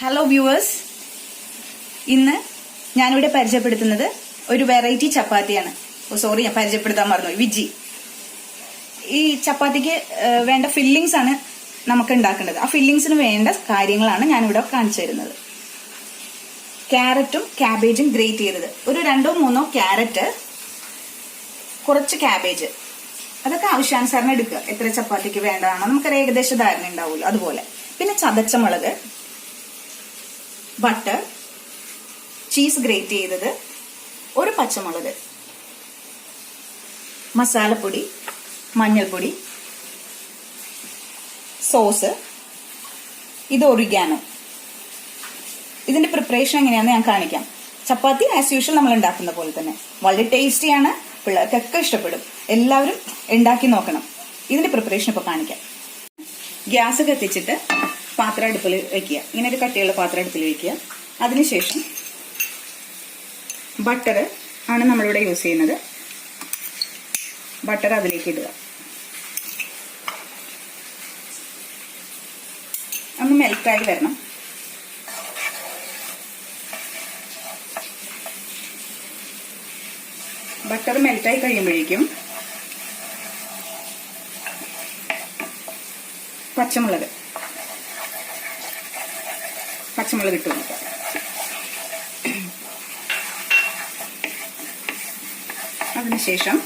Hello viewers, ഇന്ന് ഞാനിവിടെ പരിചയപ്പെടുത്തുന്നത് ഒരു വെറൈറ്റി ചപ്പാത്തിയാണ്. സോറി, ഞാൻ പരിചയപ്പെടുത്താൻ മറന്നു. വിജി. ഈ ചപ്പാത്തിക്ക് വേണ്ട ഫില്ലിങ്സ് ആണ് നമുക്ക് ഉണ്ടാക്കേണ്ടത്. ആ ഫില്ലിങ്സിന് വേണ്ട കാര്യങ്ങളാണ് ഞാനിവിടെ കാണിച്ചു തരുന്നത്. ക്യാരറ്റും ക്യാബേജും ഗ്രേറ്റ് ചെയ്തത്, ഒരു 2-3 ക്യാരറ്റ്, കുറച്ച് ക്യാബേജ്, അതൊക്കെ ആവശ്യാനുസരണം എടുക്കുക. എത്ര ചപ്പാത്തിക്ക് വേണ്ടതാണോ നമുക്കൊരു ഏകദേശ ധാരണ ഉണ്ടാവുമല്ലോ, അതുപോലെ. പിന്നെ ചതച്ച മുളക്, ബട്ടർ, ചീസ് ഗ്രേറ്റ് ചെയ്തത്, ഒരു പച്ചമുളക്, മസാലപ്പൊടി, മഞ്ഞൾപ്പൊടി, സോസ്, ഇത് ഒറിഗാനോ. ഇതിന്റെ പ്രിപ്പറേഷൻ എങ്ങനെയാണെന്ന് ഞാൻ കാണിക്കാം. ചപ്പാത്തി ആസ് യൂഷ്വൽ നമ്മൾ ഉണ്ടാക്കുന്ന പോലെ തന്നെ വളരെ ടേസ്റ്റിയാണ്, പിള്ളേർക്കൊക്കെ ഇഷ്ടപ്പെടും. എല്ലാവരും ഉണ്ടാക്കി നോക്കണം. ഇതിന്റെ പ്രിപ്പറേഷൻ ഇപ്പൊ കാണിക്കാം. ഗ്യാസ് കത്തിച്ചിട്ട് പാത്രം അടുപ്പിൽ വെക്കുക. ഇങ്ങനെ ഒരു കട്ടിയുള്ള പാത്രം അടുപ്പിൽ വെക്കുക. അതിനുശേഷം ബട്ടർ ആണ് നമ്മളിവിടെ യൂസ് ചെയ്യുന്നത്. ബട്ടർ അതിലേക്ക് ഇടുക. ഒന്ന് മെൽറ്റായി വരണം. ബട്ടർ മെൽറ്റായി കഴിയുമ്പോഴേക്കും പച്ചമുളക് ഇട്ട് കൊടുക്കുക. അതിനുശേഷം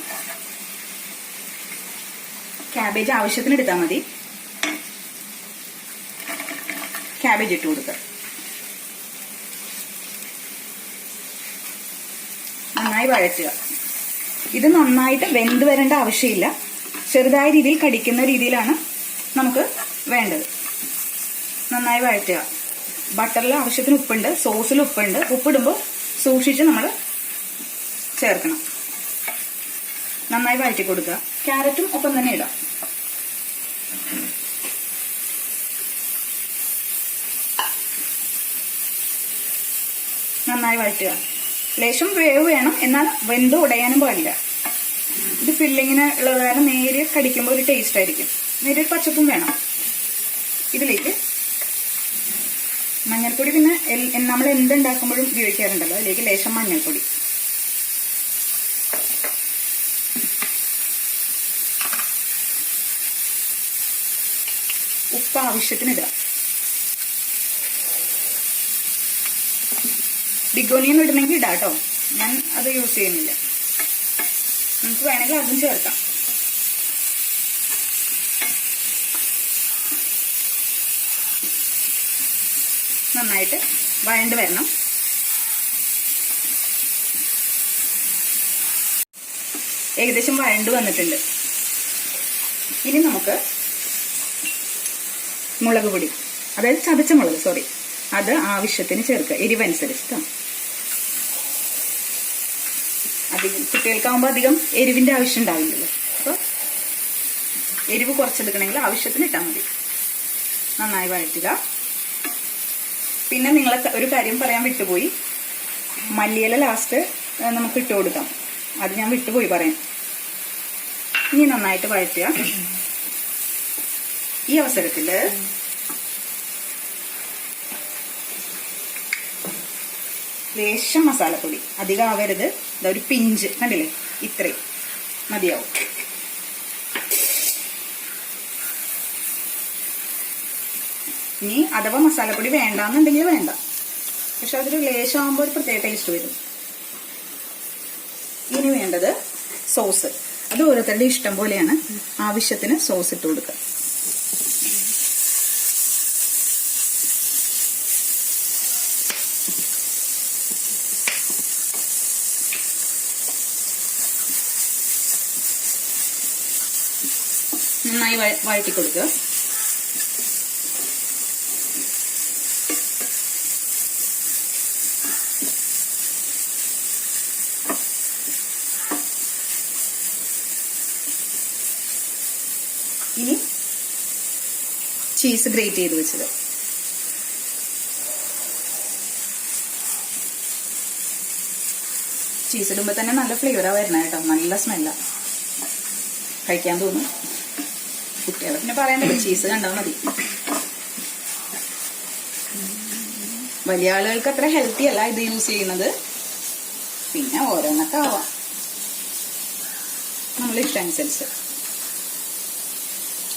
ക്യാബേജ് ആവശ്യത്തിന് എടുത്താൽ മതി. ക്യാബേജ് ഇട്ട് കൊടുക്കുക. നന്നായി വഴറ്റുക. ഇത് നന്നായിട്ട് വെന്ത് വരേണ്ട ആവശ്യമില്ല. ചെറുതായ രീതിയിൽ കടിക്കുന്ന രീതിയിലാണ് നമുക്ക് വേണ്ടത്. നന്നായി വഴറ്റുക. ബട്ടറിൽ ആവശ്യത്തിന് ഉപ്പുണ്ട്, സോസിൽ ഉപ്പുണ്ട്. ഉപ്പിടുമ്പോൾ സൂക്ഷിച്ച് നമ്മൾ ചേർക്കണം. നന്നായി വഴറ്റി കൊടുക്കുക. ക്യാരറ്റും ഒപ്പം തന്നെ ഇടാം. നന്നായി വഴറ്റുക. ലേശം വേവ് വേണം, എന്നാൽ വെന്ത് ഉടയാനും പാടില്ല. ഇത് ഫില്ലിങ്ങിന് ഉള്ളത് കാരണം നേരിയ കടിക്കുമ്പോൾ ഒരു ടേസ്റ്റ് ആയിരിക്കും. നേരിയ പച്ചപ്പും വേണം. ഇതിലേക്ക് മഞ്ഞൾപ്പൊടി, പിന്നെ നമ്മൾ എന്തുണ്ടാക്കുമ്പോഴും ഉപയോഗിക്കാറുണ്ടല്ലോ, അതിലേക്ക് ലേശം മഞ്ഞൾപ്പൊടി, ഉപ്പ് ആവശ്യത്തിന് ഇടുക. ബിഗോണിയം ഇടണമെങ്കിൽ ഇടാം കേട്ടോ, ഞാൻ അത് യൂസ് ചെയ്യുന്നില്ല. നമുക്ക് വേണമെങ്കിൽ അതും ചേർക്കാം. നന്നായിട്ട് വഴണ്ട് വരണം. ഏകദേശം വഴണ്ട് വന്നിട്ടുണ്ട്. ഇനി നമുക്ക് മുളക് പൊടി, അതായത് ചതച്ച മുളക്, സോറി, അത് ആവശ്യത്തിന് ചേർക്കുക. എരിവനുസരിച്ച്. കുട്ടികൾക്കാവുമ്പോൾ അധികം എരിവിന്റെ ആവശ്യം ഉണ്ടാവില്ലല്ലോ. അപ്പോൾ എരിവ് കുറച്ചെടുക്കണമെങ്കിൽ ആവശ്യത്തിന് ഇട്ടാൽ മതി. നന്നായി വഴറ്റുക. പിന്നെ നിങ്ങളെ ഒരു കാര്യം പറയാൻ വിട്ടുപോയി. മല്ലിയില ലാസ്റ്റ് നമുക്ക് ഇട്ട് കൊടുക്കാം. അത് ഞാൻ വിട്ടുപോയി പറയാൻ. ഇനി നന്നായിട്ട് വഴറ്റുക. ഈ അവസരത്തില് ലേശം മസാലപ്പൊടി, അധികം ആവരുത്. ഒരു പിഞ്ച്, കണ്ടില്ലേ, ഇത്രയും മതിയാവും. ഇനി അഥവാ മസാലപ്പൊടി വേണ്ടാന്നുണ്ടെങ്കിൽ വേണ്ട, പക്ഷെ അതൊരു ലേശം ആകുമ്പോൾ ഒരു പ്രത്യേക ടേസ്റ്റ് വരും. ഇനി വേണ്ടത് സോസ്. അത് ഓരോരുത്തരുടെ ഇഷ്ടം പോലെയാണ്. ആവശ്യത്തിന് സോസ് ഇട്ട് കൊടുക്കുക. നന്നായി വഴറ്റി കൊടുക്കുക. ഇനി ചീസ് ഗ്രേറ്റ് ചെയ്ത് വെച്ചത്. ചീസ് ഇടുമ്പോൾ തന്നെ നല്ല ഫ്ലേവറാ വരണ കേട്ടോ. നല്ല സ്മെല്ലാ, കഴിക്കാൻ തോന്നും. കുട്ടികളെ പിന്നെ പറയണ്ടല്ലോ, ചീസ് കണ്ടാൽ മതി. വലിയ ആളുകൾക്ക് അത്ര ഹെൽത്തി അല്ല ഇത് യൂസ് ചെയ്യുന്നത്. പിന്നെ ഓരോന്നൊക്കെ ആവാം, നമ്മൾ ഇഷ്ടമനുസരിച്ച്.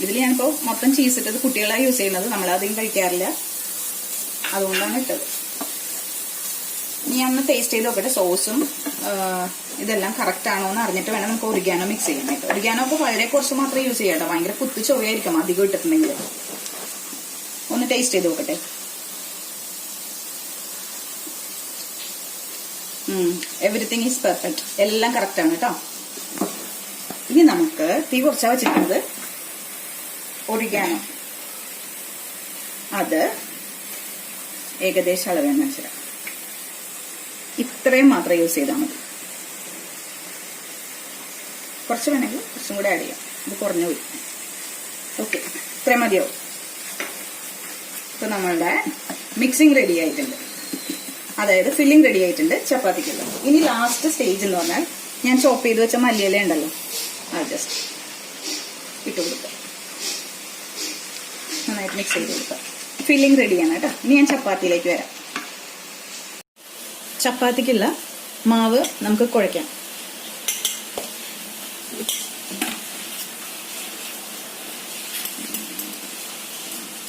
ഇതിൽ ഞാനിപ്പോൾ മൊത്തം ചീസ് ഇട്ടത് കുട്ടികളാണ് യൂസ് ചെയ്യുന്നത്, നമ്മളധികം കഴിക്കാറില്ല, അതുകൊണ്ടാണ് ഇട്ടത്. ഇനി ഒന്ന് ടേസ്റ്റ് ചെയ്ത് നോക്കട്ടെ സോസും ഇതെല്ലാം കറക്റ്റ് ആണോ എന്ന് അറിഞ്ഞിട്ട് വേണം നമുക്ക് ഒറിഗാനോ മിക്സ് ചെയ്യാനായിട്ട്. ഒറിഗാനോ ഒക്കെ വളരെ കുറച്ച് മാത്രമേ യൂസ് ചെയ്യാട്ടോ, ഭയങ്കര കുത്തി ചൊവ്വയായിരിക്കും അധികം ഇട്ടിട്ടുണ്ടെങ്കിൽ. ഒന്ന് ടേസ്റ്റ് ചെയ്ത് നോക്കട്ടെ. എവറിത്തിങ് ഈസ് പെർഫെക്റ്റ്, എല്ലാം കറക്റ്റ് ആണ് കേട്ടോ. ഇനി നമുക്ക് തീ കുറച്ചാ വെച്ചിട്ടുണ്ട് ഒറിഗാനോ, അത് ഏകദേശം അളവ് വെച്ചിട്ട് ഇത്രയും മാത്രം യൂസ് ചെയ്താൽ മതി. കുറച്ച് വേണമെങ്കിൽ കുറച്ചും കൂടെ ആഡ് ചെയ്യാം, ഇത് കുറഞ്ഞു പോയി. ഓക്കെ, ഇത്രയും മതിയാവും. ഇപ്പൊ നമ്മളുടെ മിക്സിംഗ് റെഡി ആയിട്ടുണ്ട്, അതായത് ഫില്ലിംഗ് റെഡി ആയിട്ടുണ്ട് ചപ്പാത്തിക്കുള്ള. ഇനി ലാസ്റ്റ് സ്റ്റേജ് എന്ന് പറഞ്ഞാൽ ഞാൻ ചോപ്പ് ചെയ്ത് വെച്ച മല്ലിയില ഉണ്ടല്ലോ, അത് ജസ്റ്റ് ഇട്ട് കൊടുക്കുക, നന്നായിട്ട് മിക്സ് ചെയ്ത് കൊടുക്കുക. ഫില്ലിംഗ് റെഡിയാണ് കേട്ടോ. ഇനി ഞാൻ ചപ്പാത്തിയിലേക്ക് വരാം. ചപ്പാത്തിക്കുള്ള മാവ് നമുക്ക് കുഴയ്ക്കാം.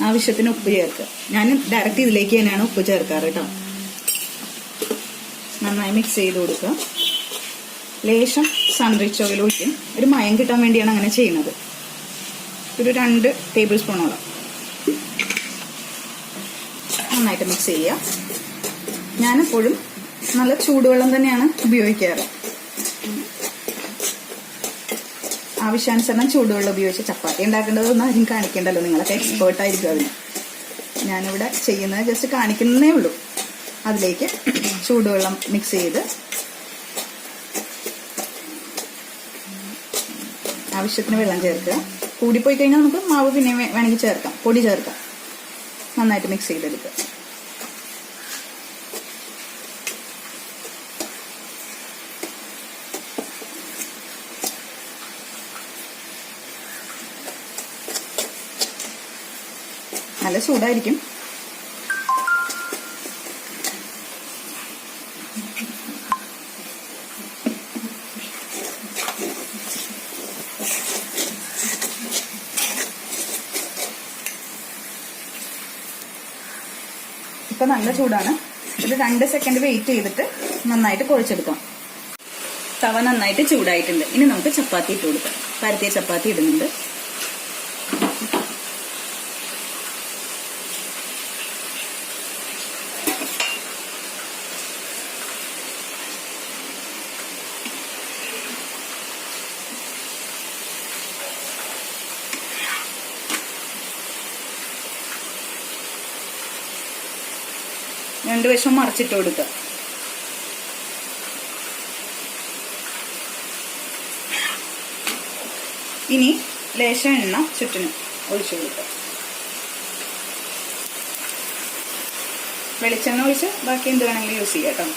ആവശ്യത്തിന് ഉപ്പ് ചേർക്കുക. ഞാൻ ഡയറക്റ്റ് ഇതിലേക്ക് തന്നെയാണ് ഉപ്പ് ചേർക്കാറ് കേട്ടോ. നന്നായി മിക്സ് ചെയ്ത് കൊടുക്കുക. ലേശം സൺറിച്ച് ഓയിൽ ഒഴിക്കും, ഒരു മയം കിട്ടാൻ വേണ്ടിയാണ് അങ്ങനെ ചെയ്യുന്നത്. ഒരു 2 ടേബിൾ സ്പൂണോളം നന്നായിട്ട് മിക്സ് ചെയ്യുക. ഞാനെപ്പോഴും നല്ല ചൂടുവെള്ളം തന്നെയാണ് ഉപയോഗിക്കാറ്. ആവശ്യാനുസരണം ചൂടുവെള്ളം ഉപയോഗിച്ച് ചപ്പാത്തി ഉണ്ടാക്കേണ്ടതൊന്നും ആരും കാണിക്കേണ്ടല്ലോ, നിങ്ങളൊക്കെ എക്സ്പേർട്ട് ആയിരിക്കും അതിന്. ഞാനിവിടെ ചെയ്യുന്നത് ജസ്റ്റ് കാണിക്കുന്നേ ഉള്ളൂ. അതിലേക്ക് ചൂടുവെള്ളം മിക്സ് ചെയ്ത് ആവശ്യത്തിന് വെള്ളം ചേർക്കുക. കൂടിപ്പോയി കഴിഞ്ഞാൽ നമുക്ക് മാവ് പിന്നെ വേണമെങ്കിൽ ചേർക്കാം, പൊടി ചേർക്കാം. നന്നായിട്ട് മിക്സ് ചെയ്തെടുക്കുക. നല്ല ചൂടായിരിക്കും. ഇപ്പൊ നല്ല ചൂടാണ്. ഇത് 2 സെക്കൻഡ് വെയിറ്റ് ചെയ്തിട്ട് നന്നായിട്ട് കുഴച്ചെടുക്കാം. തവ നന്നായിട്ട് ചൂടായിട്ടുണ്ട്. ഇനി നമുക്ക് ചപ്പാത്തി ഇട്ട് കൊടുക്കാം. പരത്തിയ ചപ്പാത്തി ഇടുന്നുണ്ട്. രണ്ടു വശം മറിച്ചിട്ട് കൊടുക്കുക. ഇനി ലേശം എണ്ണ ചുറ്റിനും ഒഴിച്ചു കൊടുക്കുക. വെളിച്ചെണ്ണ ഒഴിച്ച് ബാക്കി എന്ത് വേണമെങ്കിലും യൂസ് ചെയ്യാം കേട്ടോ.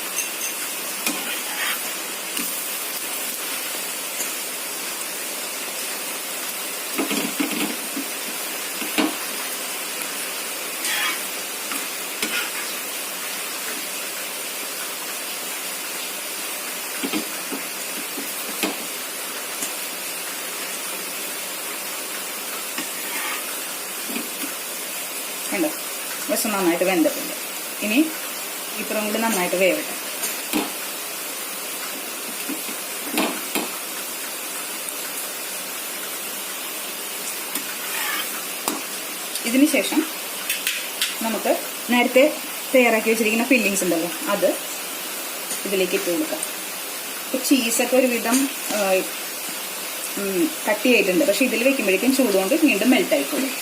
കണ്ടോ, വശം നന്നായിട്ട് വെന്തിട്ടുണ്ട്. ഇനി ഇപ്പുറം കൂടി നന്നായിട്ട് വേവട്ടെ. ഇതിന് ശേഷം നമുക്ക് നേരത്തെ തയ്യാറാക്കി വെച്ചിരിക്കുന്ന ഫില്ലിങ്സ് ഉണ്ടല്ലോ, അത് ഇതിലേക്ക് ഇട്ട് കൊടുക്കാം. ഇപ്പോൾ ചീസൊക്കെ ഒരുവിധം കട്ടിയായിട്ടുണ്ട്, പക്ഷെ ഇതിൽ വെക്കുമ്പോഴേക്കും ചൂടുകൊണ്ട് വീണ്ടും മെൽറ്റ് ആയിക്കോളും.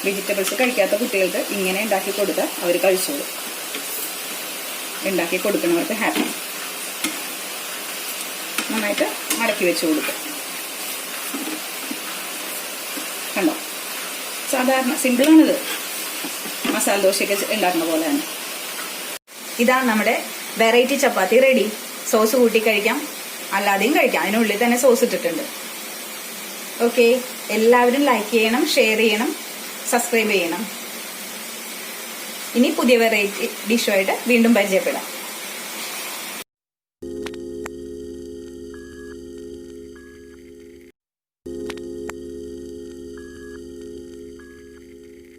വെജിറ്റബിൾസ് കഴിക്കാത്ത കുട്ടികൾക്ക് ഇങ്ങനെ ഉണ്ടാക്കി കൊടുക്കുക, അവർ കഴിച്ചോളും. ഉണ്ടാക്കി കൊടുക്കുന്നവർക്ക് ഹാപ്പി. നന്നായിട്ട് മടക്കി വെച്ച് കൊടുക്കുക. കണ്ടോ, സാധാരണ സിമ്പിളാണിത്, മസാല ദോശയൊക്കെ ഉണ്ടാക്കുന്ന പോലെയാണ്. ഇതാണ് നമ്മുടെ വെറൈറ്റി ചപ്പാത്തി റെഡി. സോസ് കൂട്ടി കഴിക്കാം, അല്ലാതെയും കഴിക്കാം. അതിനുള്ളിൽ തന്നെ സോസ് ഇട്ടിട്ടുണ്ട്. ഓക്കെ, എല്ലാവരും ലൈക്ക് ചെയ്യണം, ഷെയർ ചെയ്യണം, സബ്സ്ക്രൈബ് ചെയ്യണം. ഇനി പുതിയ വെറൈറ്റി ഡിഷുമായിട്ട് വീണ്ടും പരിചയപ്പെടാം.